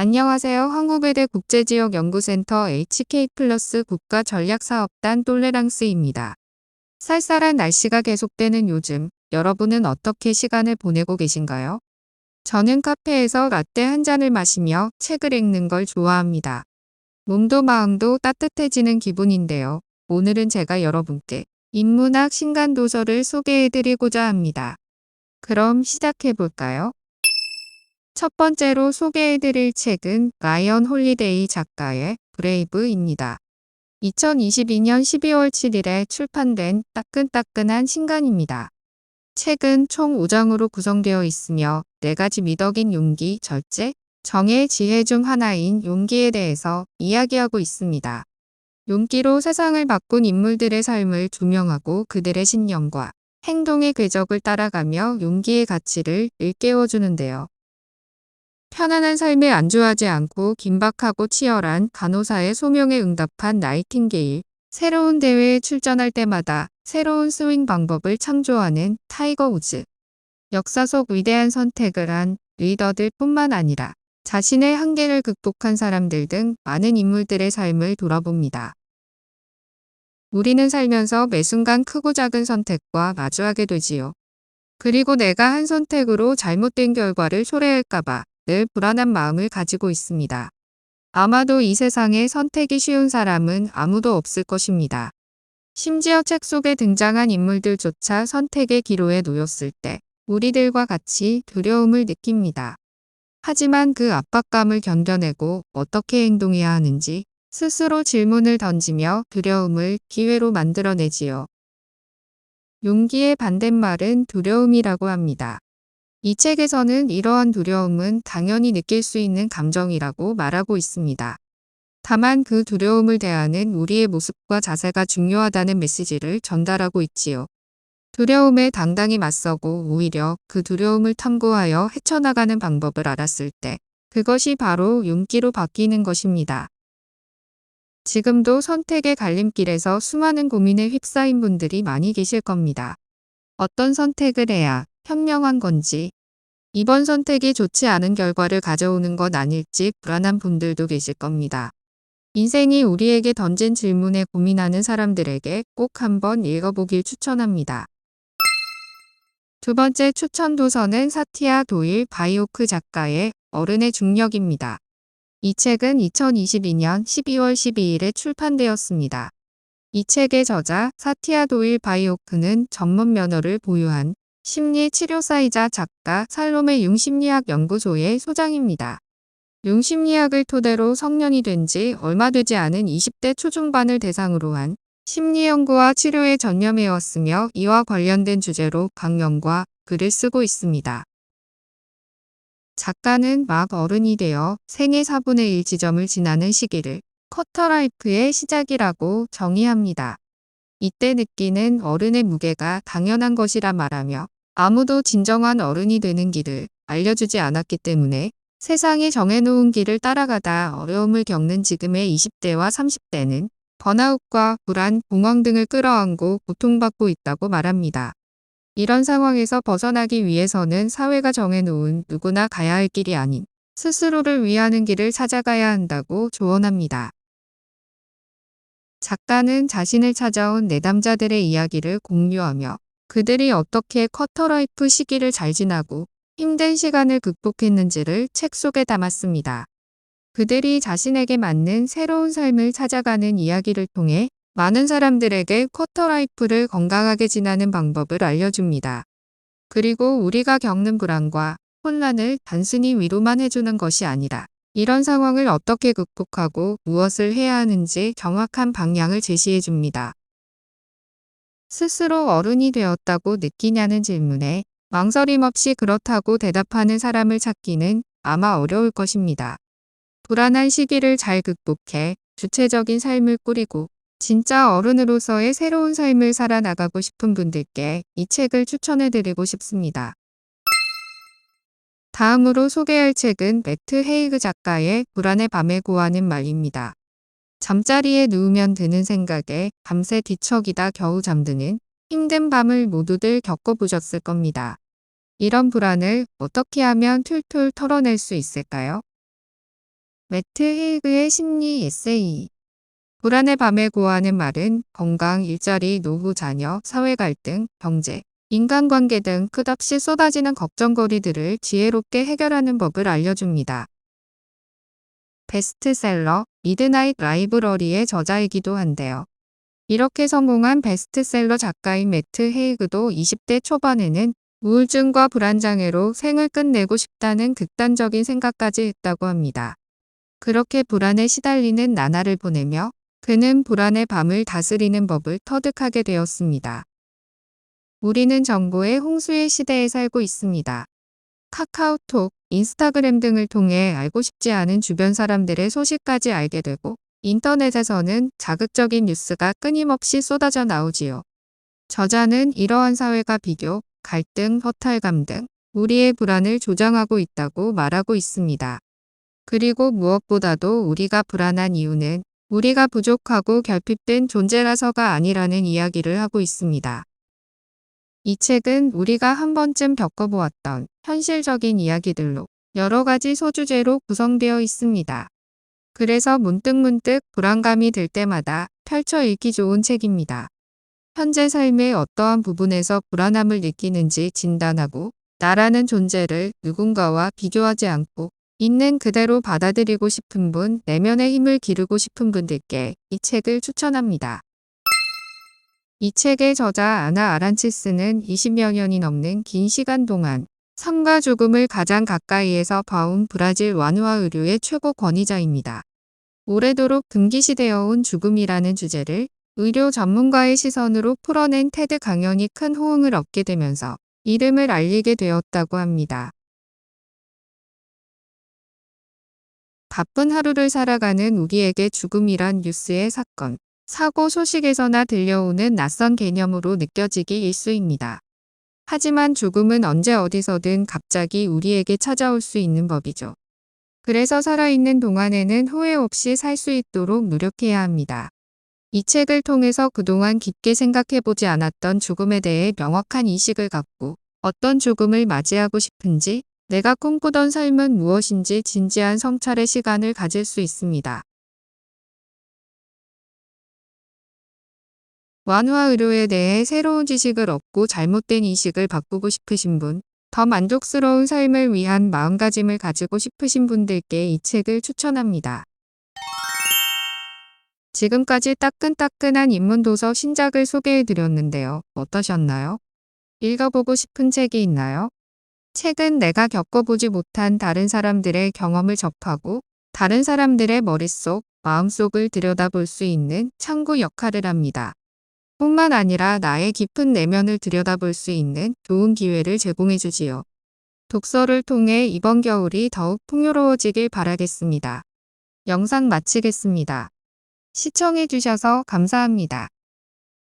안녕하세요. 한국외대 국제지역연구센터 HK+ 국가전략사업단 똘레랑스입니다. 쌀쌀한 날씨가 계속되는 요즘, 여러분은 어떻게 시간을 보내고 계신가요? 저는 카페에서 라떼 한 잔을 마시며 책을 읽는 걸 좋아합니다. 몸도 마음도 따뜻해지는 기분인데요. 오늘은 제가 여러분께 인문학 신간도서를 소개해드리고자 합니다. 그럼 시작해볼까요? 첫 번째로 소개해드릴 책은 라이언 홀리데이 작가의 브레이브입니다. 2022년 12월 7일에 출판된 따끈따끈한 신간입니다. 책은 총 5장으로 구성되어 있으며 4가지 미덕인 용기, 절제, 정의 지혜 중 하나인 용기에 대해서 이야기하고 있습니다. 용기로 세상을 바꾼 인물들의 삶을 조명하고 그들의 신념과 행동의 궤적을 따라가며 용기의 가치를 일깨워주는데요. 편안한 삶에 안주하지 않고 긴박하고 치열한 간호사의 소명에 응답한 나이팅게일, 새로운 대회에 출전할 때마다 새로운 스윙 방법을 창조하는 타이거 우즈, 역사 속 위대한 선택을 한 리더들 뿐만 아니라 자신의 한계를 극복한 사람들 등 많은 인물들의 삶을 돌아봅니다. 우리는 살면서 매 순간 크고 작은 선택과 마주하게 되지요. 그리고 내가 한 선택으로 잘못된 결과를 초래할까봐 늘 불안한 마음을 가지고 있습니다. 아마도 이 세상에 선택이 쉬운 사람은 아무도 없을 것입니다. 심지어 책 속에 등장한 인물들조차 선택의 기로에 놓였을 때 우리들과 같이 두려움을 느낍니다. 하지만 그 압박감을 견뎌내고 어떻게 행동해야 하는지 스스로 질문을 던지며 두려움을 기회로 만들어내지요. 용기의 반대말은 두려움이라고 합니다. 이 책에서는 이러한 두려움은 당연히 느낄 수 있는 감정이라고 말하고 있습니다. 다만 그 두려움을 대하는 우리의 모습과 자세가 중요하다는 메시지를 전달하고 있지요. 두려움에 당당히 맞서고 오히려 그 두려움을 탐구하여 헤쳐나가는 방법을 알았을 때 그것이 바로 용기로 바뀌는 것입니다. 지금도 선택의 갈림길에서 수많은 고민에 휩싸인 분들이 많이 계실 겁니다. 어떤 선택을 해야 현명한 건지, 이번 선택이 좋지 않은 결과를 가져오는 것 아닐지 불안한 분들도 계실 겁니다. 인생이 우리에게 던진 질문에 고민하는 사람들에게 꼭 한번 읽어보길 추천합니다. 두 번째 추천 도서는 사티아 도일 바이오크 작가의 어른의 중력입니다. 이 책은 2022년 12월 12일에 출판되었습니다. 이 책의 저자 사티아 도일 바이오크는 전문 면허를 보유한 심리치료사이자 작가 살롬의 융심리학 연구소의 소장입니다. 융심리학을 토대로 성년이 된 지 얼마 되지 않은 20대 초중반을 대상으로 한 심리연구와 치료에 전념해왔으며 이와 관련된 주제로 강연과 글을 쓰고 있습니다. 작가는 막 어른이 되어 생애 4분의 1 지점을 지나는 시기를 쿼터라이프의 시작이라고 정의합니다. 이때 느끼는 어른의 무게가 당연한 것이라 말하며 아무도 진정한 어른이 되는 길을 알려주지 않았기 때문에 세상이 정해놓은 길을 따라가다 어려움을 겪는 지금의 20대와 30대는 번아웃과 불안, 공황 등을 끌어안고 고통받고 있다고 말합니다. 이런 상황에서 벗어나기 위해서는 사회가 정해놓은 누구나 가야 할 길이 아닌 스스로를 위하는 길을 찾아가야 한다고 조언합니다. 작가는 자신을 찾아온 내담자들의 이야기를 공유하며 그들이 어떻게 쿼터라이프 시기를 잘 지나고 힘든 시간을 극복했는지를 책 속에 담았습니다. 그들이 자신에게 맞는 새로운 삶을 찾아가는 이야기를 통해 많은 사람들에게 쿼터라이프를 건강하게 지나는 방법을 알려줍니다. 그리고 우리가 겪는 불안과 혼란을 단순히 위로만 해주는 것이 아니라 이런 상황을 어떻게 극복하고 무엇을 해야 하는지 정확한 방향을 제시해줍니다. 스스로 어른이 되었다고 느끼냐는 질문에 망설임 없이 그렇다고 대답하는 사람을 찾기는 아마 어려울 것입니다. 불안한 시기를 잘 극복해 주체적인 삶을 꾸리고 진짜 어른으로서의 새로운 삶을 살아나가고 싶은 분들께 이 책을 추천해드리고 싶습니다. 다음으로 소개할 책은 매트 헤이그 작가의 불안의 밤에 고하는 말입니다. 잠자리에 누우면 드는 생각에 밤새 뒤척이다 겨우 잠드는 힘든 밤을 모두들 겪어보셨을 겁니다. 이런 불안을 어떻게 하면 툴툴 털어낼 수 있을까요? 매트 헤이그의 심리 에세이. 불안의 밤에 구하는 말은 건강, 일자리, 노후, 자녀, 사회 갈등, 경제, 인간관계 등 끝없이 쏟아지는 걱정거리들을 지혜롭게 해결하는 법을 알려줍니다. 베스트셀러, 미드나잇 라이브러리의 저자이기도 한데요. 이렇게 성공한 베스트셀러 작가인 매트 헤이그도 20대 초반에는 우울증과 불안장애로 생을 끝내고 싶다는 극단적인 생각까지 했다고 합니다. 그렇게 불안에 시달리는 나날을 보내며 그는 불안의 밤을 다스리는 법을 터득하게 되었습니다. 우리는 정보의 홍수의 시대에 살고 있습니다. 카카오톡, 인스타그램 등을 통해 알고 싶지 않은 주변 사람들의 소식까지 알게 되고 인터넷에서는 자극적인 뉴스가 끊임없이 쏟아져 나오지요. 저자는 이러한 사회가 비교, 갈등, 허탈감 등 우리의 불안을 조장하고 있다고 말하고 있습니다. 그리고 무엇보다도 우리가 불안한 이유는 우리가 부족하고 결핍된 존재라서가 아니라는 이야기를 하고 있습니다. 이 책은 우리가 한 번쯤 겪어보았던 현실적인 이야기들로 여러 가지 소주제로 구성되어 있습니다. 그래서 문득문득 불안감이 들 때마다 펼쳐 읽기 좋은 책입니다. 현재 삶의 어떠한 부분에서 불안함을 느끼는지 진단하고 나라는 존재를 누군가와 비교하지 않고 있는 그대로 받아들이고 싶은 분, 내면의 힘을 기르고 싶은 분들께 이 책을 추천합니다. 이 책의 저자 아나 아란치스는 20여 년이 넘는 긴 시간 동안 삶과 죽음을 가장 가까이에서 봐온 브라질 완화 의료의 최고 권위자입니다. 오래도록 금기시되어 온 죽음이라는 주제를 의료 전문가의 시선으로 풀어낸 테드 강연이 큰 호응을 얻게 되면서 이름을 알리게 되었다고 합니다. 바쁜 하루를 살아가는 우리에게 죽음이란 뉴스의 사건, 사고 소식에서나 들려오는 낯선 개념으로 느껴지기 일쑤입니다. 하지만 죽음은 언제 어디서든 갑자기 우리에게 찾아올 수 있는 법이죠. 그래서 살아있는 동안에는 후회 없이 살 수 있도록 노력해야 합니다. 이 책을 통해서 그동안 깊게 생각해보지 않았던 죽음에 대해 명확한 인식을 갖고 어떤 죽음을 맞이하고 싶은지, 내가 꿈꾸던 삶은 무엇인지 진지한 성찰의 시간을 가질 수 있습니다. 완화 의료에 대해 새로운 지식을 얻고 잘못된 인식을 바꾸고 싶으신 분, 더 만족스러운 삶을 위한 마음가짐을 가지고 싶으신 분들께 이 책을 추천합니다. 지금까지 따끈따끈한 입문도서 신작을 소개해드렸는데요. 어떠셨나요? 읽어보고 싶은 책이 있나요? 책은 내가 겪어보지 못한 다른 사람들의 경험을 접하고 다른 사람들의 머릿속, 마음속을 들여다볼 수 있는 창구 역할을 합니다. 뿐만 아니라 나의 깊은 내면을 들여다볼 수 있는 좋은 기회를 제공해주지요. 독서를 통해 이번 겨울이 더욱 풍요로워지길 바라겠습니다. 영상 마치겠습니다. 시청해주셔서 감사합니다.